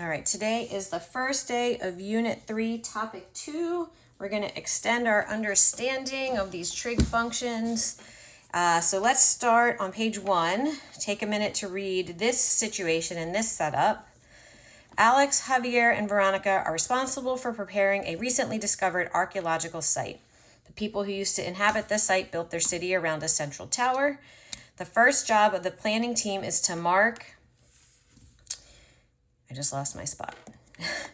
All right, today is the first day of Unit 3, Topic 2. We're going to extend our understanding of these trig functions. So let's start on page 1. Take a minute to read this situation and this setup. Alex, Javier, and Veronica are responsible for preparing a recently discovered archaeological site. The people who used to inhabit the site built their city around a central tower. The first job of the planning team is to mark... I just lost my spot.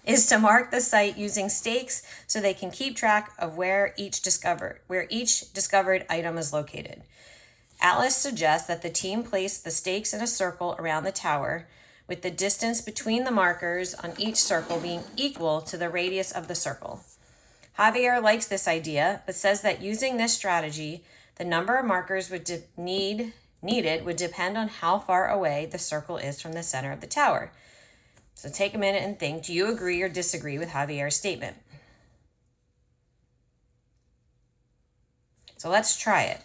is to mark the site using stakes so they can keep track of where each discovered item is located. Alice suggests that the team place the stakes in a circle around the tower, with the distance between the markers on each circle being equal to the radius of the circle. Javier likes this idea, but says that using this strategy, the number of markers needed would depend on how far away the circle is from the center of the tower. So take a minute and think, do you agree or disagree with Javier's statement? So let's try it.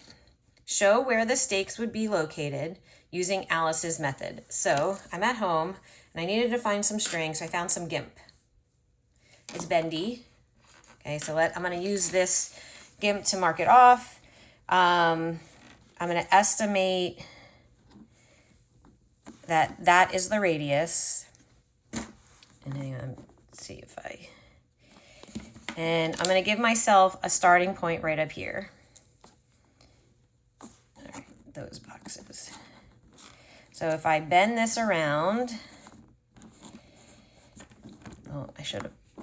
Show where the stakes would be located using Alice's method. So I'm at home and I needed to find some string, so I found some GIMP. It's bendy. Okay, so I'm going to use this GIMP to mark it off. I'm going to estimate that is the radius. And hang on, let's see if and I'm going to give myself a starting point right up here. All right, those boxes. So if I bend this around, oh,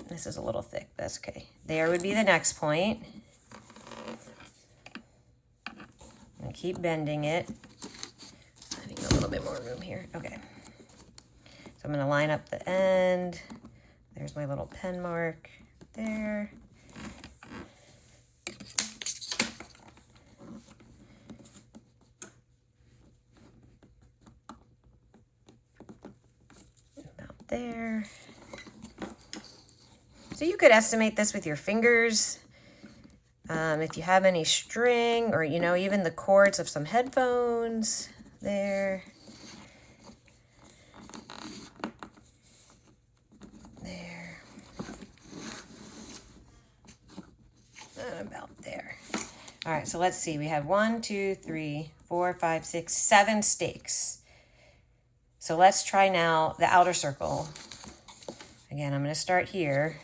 this is a little thick, but that's okay. There would be the next point. I'm going to keep bending it. I need a little bit more room here. Okay. So I'm going to line up the end. There's my little pen mark there. About there. So you could estimate this with your fingers. If you have any string or, even the cords of some headphones there. About there. All right, so let's see. We have 1, 2, 3, 4, 5, 6, 7 stakes. So let's try now the outer circle. Again, I'm going to start here.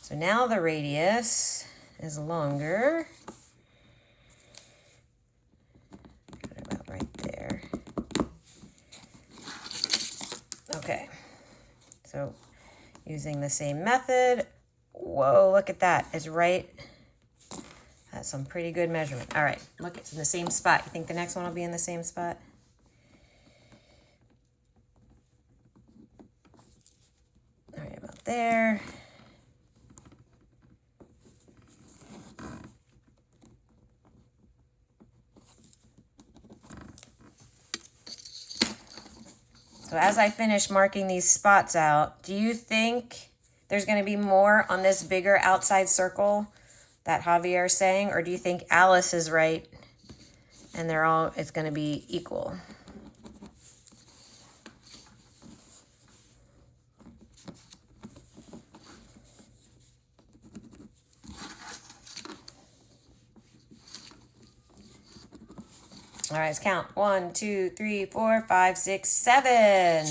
So now the radius is longer. Put it about right there. Okay. So using the same method. Whoa, look at that. It's right. That's some pretty good measurement. All right, look, it's in the same spot. You think the next one will be in the same spot? All right, about there. So as I finish marking these spots out, do you think there's going to be more on this bigger outside circle that Javier is saying, or do you think Alice is right and it's going to be equal? All right, let's count. 1, 2, 3, 4, 5, 6, 7.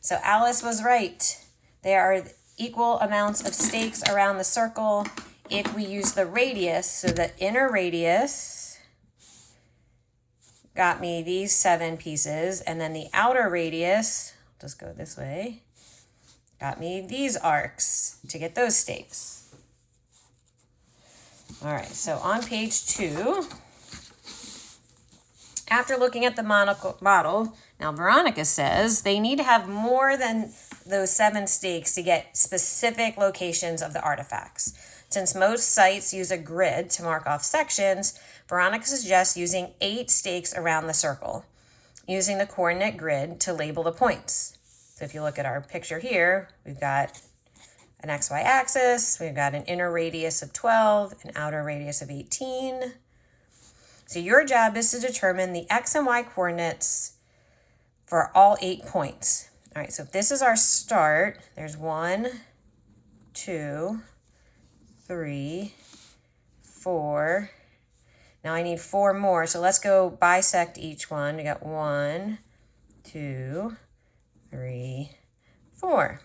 So Alice was right. There are equal amounts of stakes around the circle if we use the radius. So the inner radius got me these 7 pieces, and then the outer radius, just go this way, got me these arcs to get those stakes. All right, so on page 2, after looking at the model, now Veronica says they need to have more than those 7 stakes to get specific locations of the artifacts. Since most sites use a grid to mark off sections, Veronica suggests using 8 stakes around the circle, using the coordinate grid to label the points. So if you look at our picture here, we've got an XY axis, we've got an inner radius of 12, an outer radius of 18. So your job is to determine the X and Y coordinates for all 8 points. All right, so if this is our start, there's 1, 2, 3, 4. Now I need 4 more, so let's go bisect each one. We got 1, 2, 3, 4.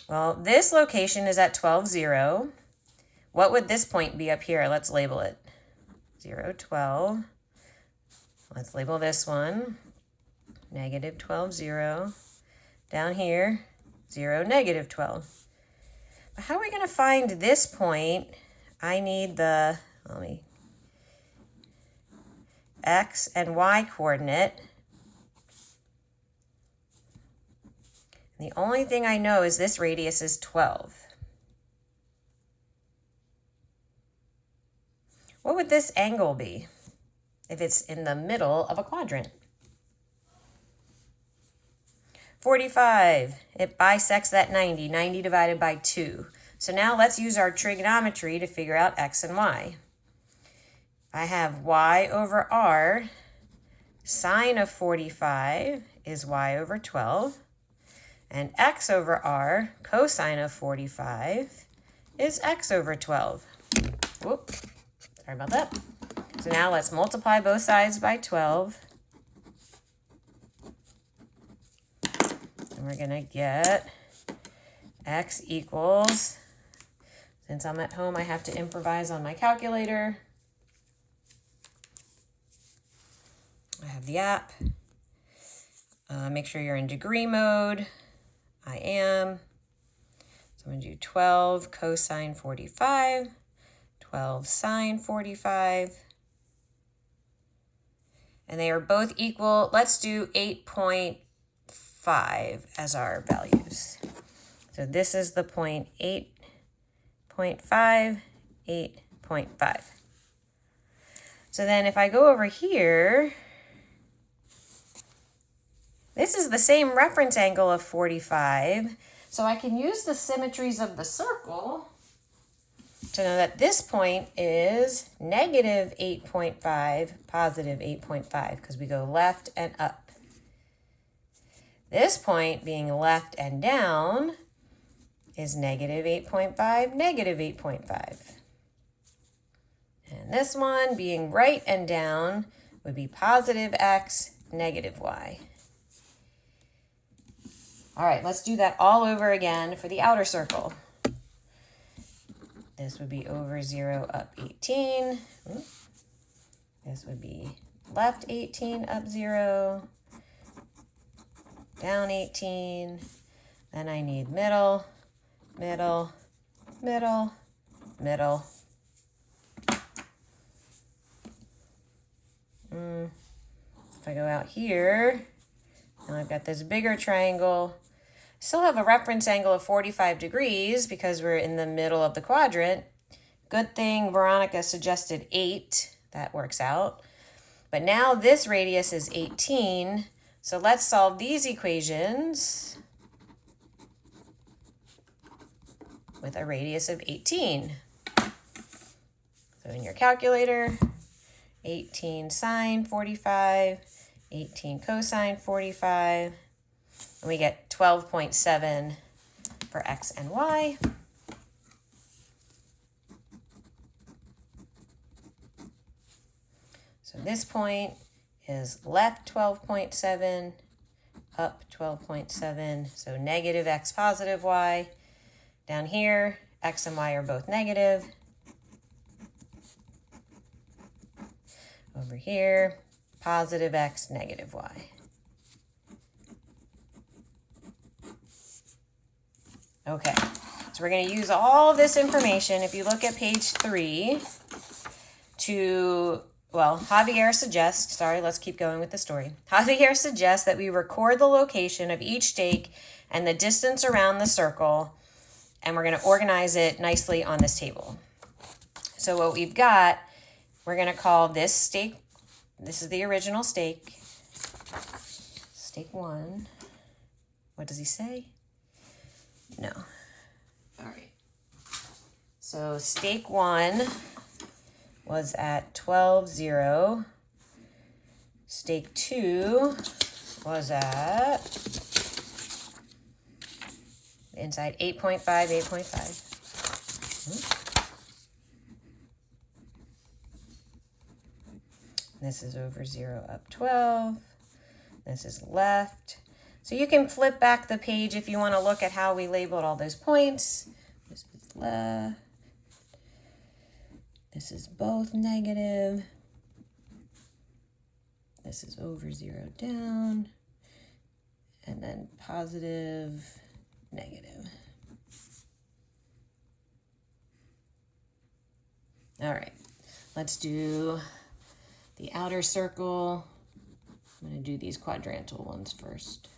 Well, this location is at 12, 0. What would this point be up here? Let's label it. 0, 12. Let's label this one. Negative 12, 0. Down here, 0, negative 12. But how are we going to find this point? I need the x and y coordinate. The only thing I know is this radius is 12. What would this angle be if it's in the middle of a quadrant? 45. It bisects that 90. 90 divided by 2. So now let's use our trigonometry to figure out x and y. I have y over r. Sine of 45 is y over 12. And x over r, cosine of 45, is x over 12. Whoop. Sorry about that. So now let's multiply both sides by 12. And we're going to get x equals, since I'm at home, I have to improvise on my calculator. I have the app. Make sure you're in degree mode. I am. So I'm going to do 12 cosine 45. 12 sine 45. And they are both equal. Let's do 8.5 as our values. So this is the point 8.5, 8.5. So then if I go over here, this is the same reference angle of 45. So I can use the symmetries of the circle to know that this point is negative 8.5, positive 8.5, because we go left and up. This point, being left and down, is negative 8.5, negative 8.5. And this one, being right and down, would be positive x, negative y. All right, let's do that all over again for the outer circle. This would be over 0, up 18. This would be left 18, up 0, down 18. Then I need middle, middle, middle, middle. If I go out here, now I've got this bigger triangle. Still have a reference angle of 45 degrees because we're in the middle of the quadrant. Good thing Veronica suggested 8. That works out. But now this radius is 18. So let's solve these equations with a radius of 18. So in your calculator, 18 sine 45, 18 cosine 45. And we get 12.7 for x and y. So this point is left 12.7, up 12.7, so negative x, positive y. Down here, x and y are both negative. Over here, positive x, negative y. Okay, so we're going to use all of this information. If you look at page 3 Javier suggests, let's keep going with the story. Javier suggests that we record the location of each stake and the distance around the circle, and we're going to organize it nicely on this table. So what we've got, we're going to call this stake, this is the original stake, stake 1. What does he say? No. All right. So stake 1 was at 12, 0. Stake 2 was at the inside 8.5, 8.5. This is over 0 up 12. This is left. So you can flip back the page if you want to look at how we labeled all those points. This is left. This is both negative. This is over 0 down. And then positive, negative. All right, let's do the outer circle. I'm going to do these quadrantal ones first.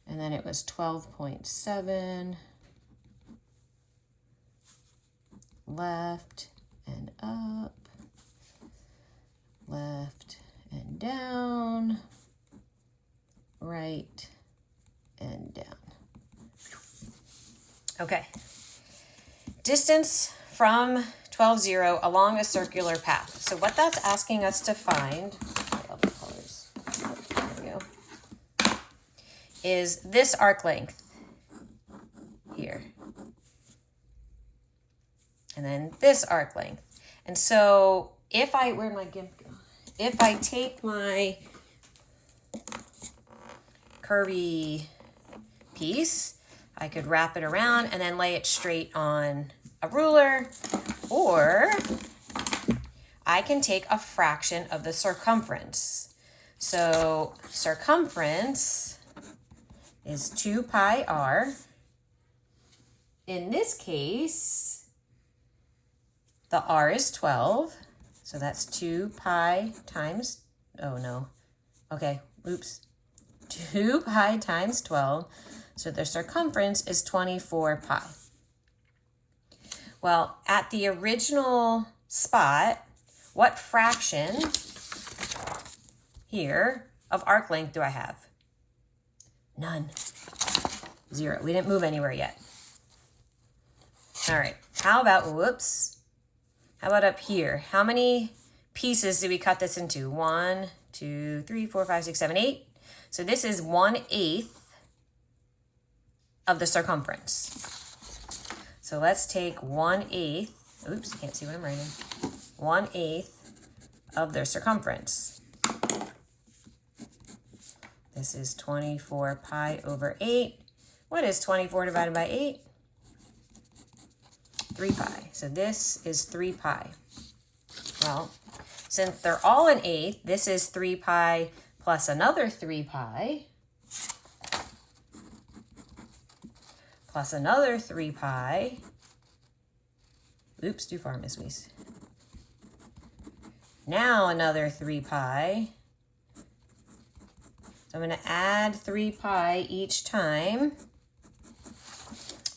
And then it was 12.7, left and up, left and down, right and down. Okay. Distance from 12, 0 along a circular path. So what that's asking us to find, I love the colors. There we go. Is this arc length here. And then this arc length. And so if I, where'd my GIMP go? If I take my curvy piece, I could wrap it around and then lay it straight on a ruler, or I can take a fraction of the circumference. So circumference is 2 pi r. In this case, the r is 12, so that's 2 pi times, oh no, okay, oops, 2 pi times 12, so the circumference is 24 pi. Well, at the original spot, what fraction here of arc length do I have? None. 0. We didn't move anywhere yet. All right. How about, whoops. How about up here? How many pieces did we cut this into? 1, 2, 3, 4, 5, 6, 7, 8. So this is 1/8 of the circumference. So let's take 1/8, oops, can't see what I'm writing, 1/8 of their circumference. This is 24 pi over 8. What is 24 divided by 8? 3 pi. So this is 3 pi. Well, since they're all an eighth, this is 3 pi plus another 3 pi. Plus another 3 pi. Oops, too far, Miss Weiss. Now another 3 pi. So I'm going to add 3 pi each time.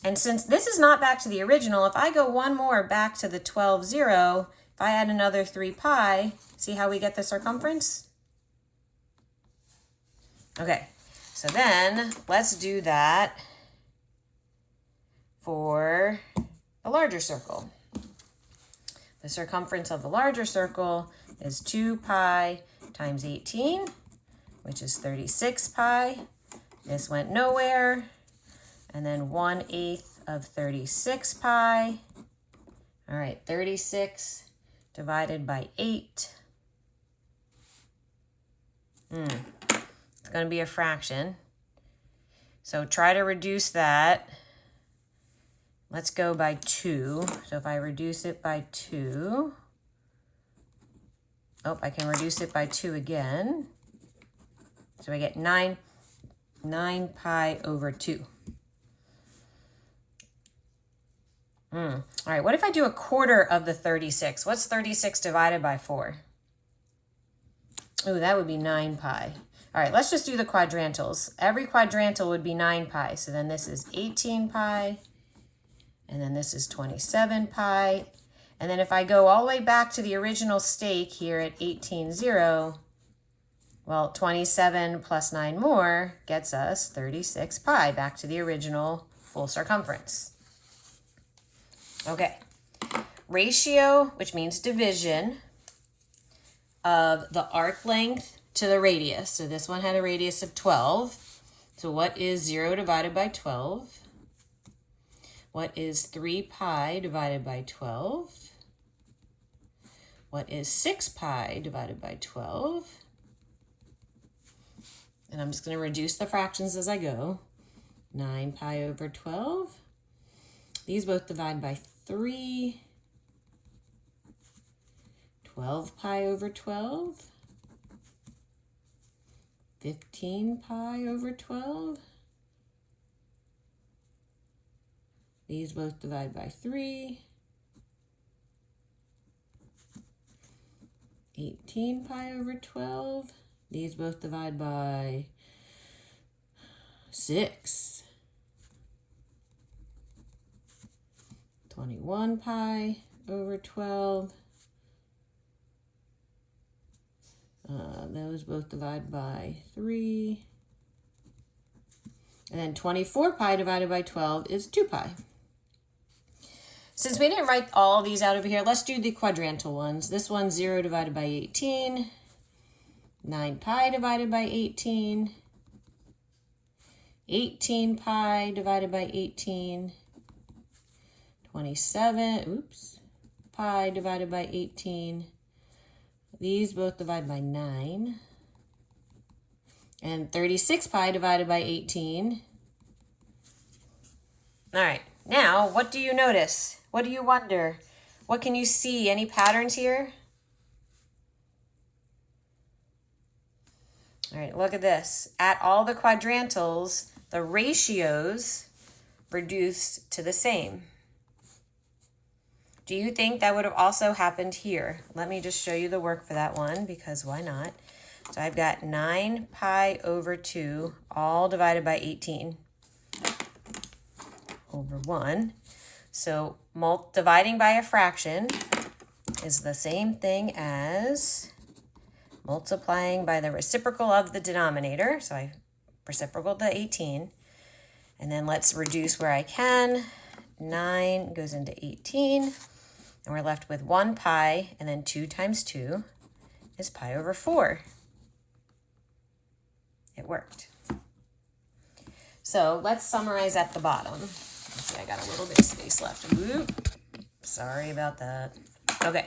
And since this is not back to the original, if I go one more back to the 12, 0, if I add another 3 pi, see how we get the circumference? Okay, so then let's do that for the larger circle. The circumference of the larger circle is 2 pi times 18, which is 36 pi. This went nowhere. And then 1/8 of 36 pi. All right, 36 divided by 8. It's going to be a fraction. So try to reduce that. Let's go by 2. So if I reduce it by 2, oh, I can reduce it by 2 again. So I get 9 pi over 2. All right, what if I do 1/4 of the 36? What's 36 divided by 4? Oh, that would be 9 pi. All right, let's just do the quadrantals. Every quadrantal would be 9 pi. So then this is 18 pi. And then this is 27 pi. And then if I go all the way back to the original stake here at 18, 0, well, 27 plus 9 more gets us 36 pi, back to the original full circumference. Okay. Ratio, which means division, of the arc length to the radius. So this one had a radius of 12. So what is 0 divided by 12? What is 3 pi divided by 12? What is 6 pi divided by 12? And I'm just going to reduce the fractions as I go. 9 pi over 12. These both divide by 3. 12 pi over 12. 15 pi over 12. These both divide by 3. 18 pi over 12. These both divide by 6. 21 pi over 12. Those both divide by 3. And then 24 pi divided by 12 is 2 pi. Since we didn't write all these out over here, let's do the quadrantal ones. This one's 0 divided by 18. 9 pi divided by 18. 18 pi divided by 18. 27, pi divided by 18. These both divide by 9. And 36 pi divided by 18. All right, now what do you notice? What do you wonder? What can you see? Any patterns here? All right, look at this. At all the quadrantals, the ratios reduced to the same. Do you think that would have also happened here? Let me just show you the work for that one, because why not? So I've got 9 pi over 2, all divided by 18 over 1. So dividing by a fraction is the same thing as multiplying by the reciprocal of the denominator. So I reciprocal the 18. And then let's reduce where I can. 9 goes into 18. And we're left with 1 pi, and then 2 times 2 is pi over 4. It worked. So let's summarize at the bottom. Let's see, I got a little bit of space left. Whoop. Sorry about that. Okay.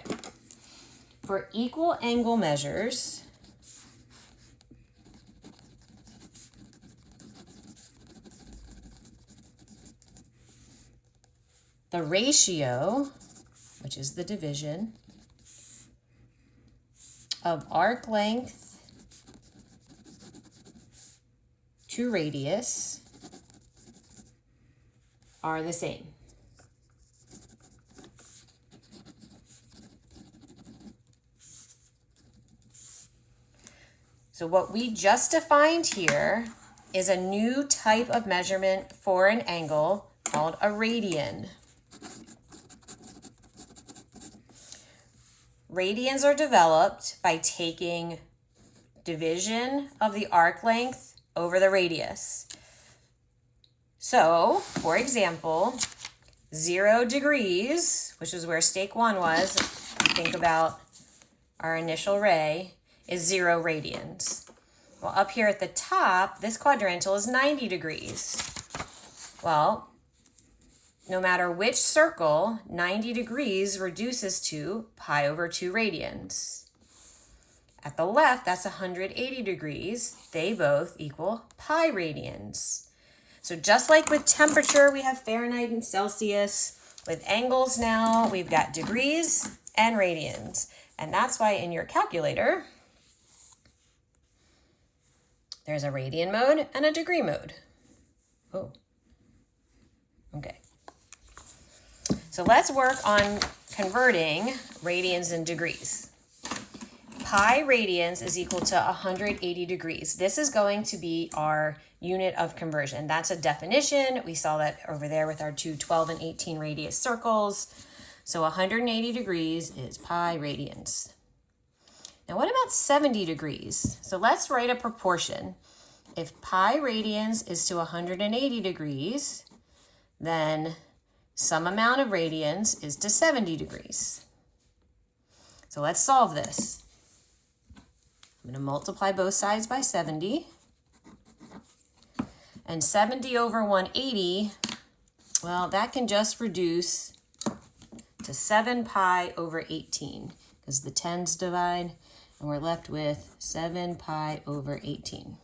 For equal angle measures, the ratio, which is the division, of arc length to radius are the same. So what we just defined here is a new type of measurement for an angle called a radian. Radians are developed by taking division of the arc length over the radius. So, for example, 0 degrees, which is where stake 1 was, think about our initial ray, is 0 radians. Well, up here at the top, this quadrantal is 90 degrees. Well, no matter which circle, 90 degrees reduces to pi over 2 radians. At the left, that's 180 degrees. They both equal pi radians. So just like with temperature, we have Fahrenheit and Celsius. With angles now, we've got degrees and radians. And that's why in your calculator, there's a radian mode and a degree mode. Oh, okay. So let's work on converting radians and degrees. Pi radians is equal to 180 degrees. This is going to be our unit of conversion. That's a definition. We saw that over there with our two 12 and 18 radius circles. So 180 degrees is pi radians. Now what about 70 degrees? So let's write a proportion. If pi radians is to 180 degrees, then some amount of radians is to 70 degrees. So let's solve this. I'm going to multiply both sides by 70. And 70 over 180, well, that can just reduce to 7 pi over 18 because the 10s divide, and we're left with 7 pi over 18.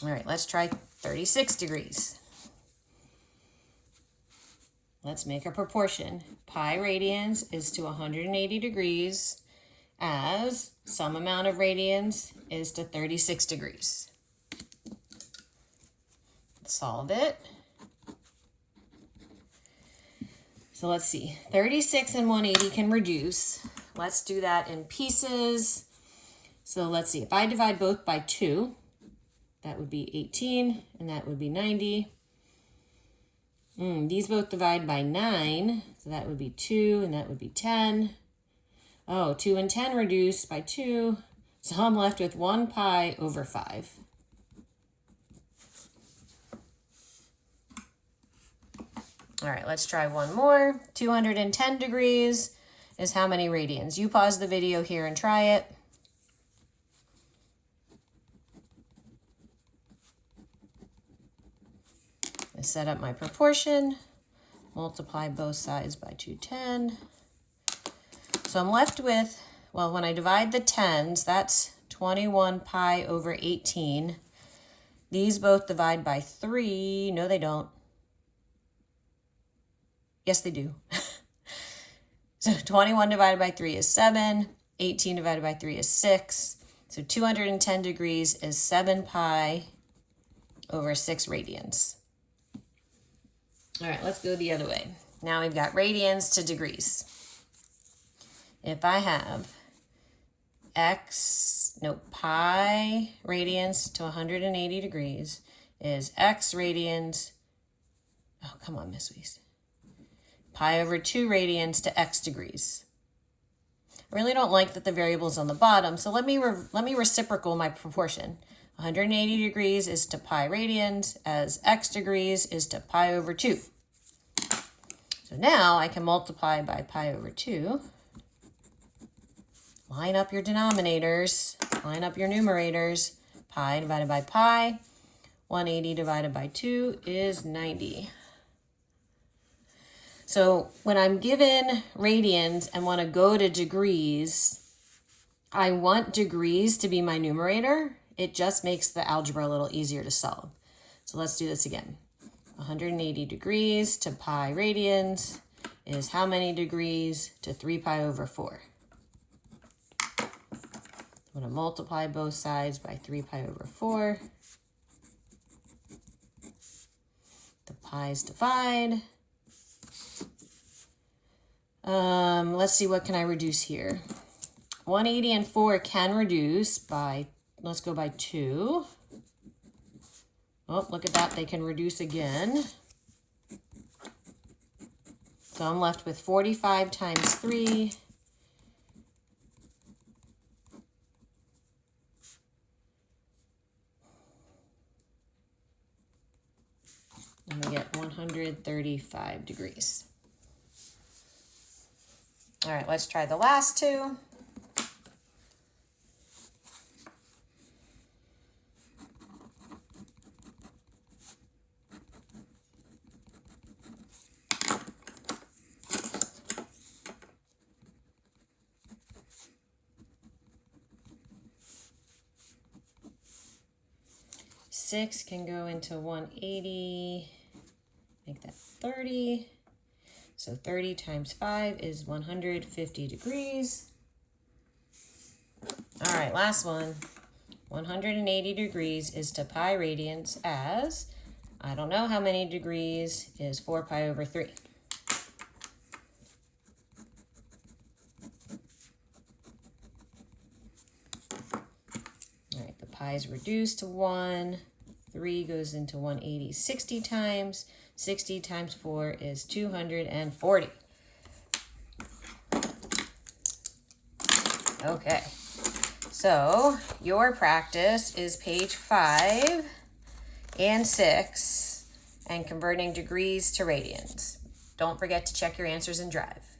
All right, let's try 36 degrees. Let's make a proportion. Pi radians is to 180 degrees as some amount of radians is to 36 degrees. Solve it. So let's see, 36 and 180 can reduce. Let's do that in pieces. So let's see, if I divide both by 2, that would be 18 and that would be 90. These both divide by 9, so that would be 2 and that would be 10. Oh, 2 and 10 reduce by 2, so I'm left with 1 pi over 5. All right, let's try one more. 210 degrees is how many radians? You pause the video here and try it. I set up my proportion, multiply both sides by 210. So I'm left with, well, when I divide the 10s, that's 21 pi over 18. These both divide by 3. No, they don't. Yes, they do. So 21 divided by 3 is 7. 18 divided by 3 is 6. So 210 degrees is 7 pi over 6 radians. All right, let's go the other way. Now we've got radians to degrees. If I have pi radians to 180 degrees is x radians, oh, come on, Miss Weiss. Pi over 2 radians to x degrees. I really don't like that the variable's on the bottom, so let me reciprocal my proportion. 180 degrees is to pi radians as x degrees is to pi over 2. So now I can multiply by pi over 2. Line up your denominators, line up your numerators. Pi divided by pi, 180 divided by 2 is 90. So when I'm given radians and want to go to degrees, I want degrees to be my numerator. It just makes the algebra a little easier to solve. So let's do this again. 180 degrees to pi radians is how many degrees to 3 pi over 4? I'm going to multiply both sides by 3 pi over 4. The pi's divide. Let's see, what can I reduce here? 180 and 4 can reduce by, let's go by 2. Oh, look at that, they can reduce again. So I'm left with 45 times 3. And we get 135 degrees. All right, let's try the last two. Six can go into 180, make that 30. So 30 times 5 is 150 degrees. All right, last one. 180 degrees is to pi radians as, I don't know how many degrees, is 4 pi over 3. All right, the pi is reduced to 1. 3 goes into 180 60 times. 60 times 4 is 240. Okay, so your practice is page 5 and 6 and converting degrees to radians. Don't forget to check your answers in Drive.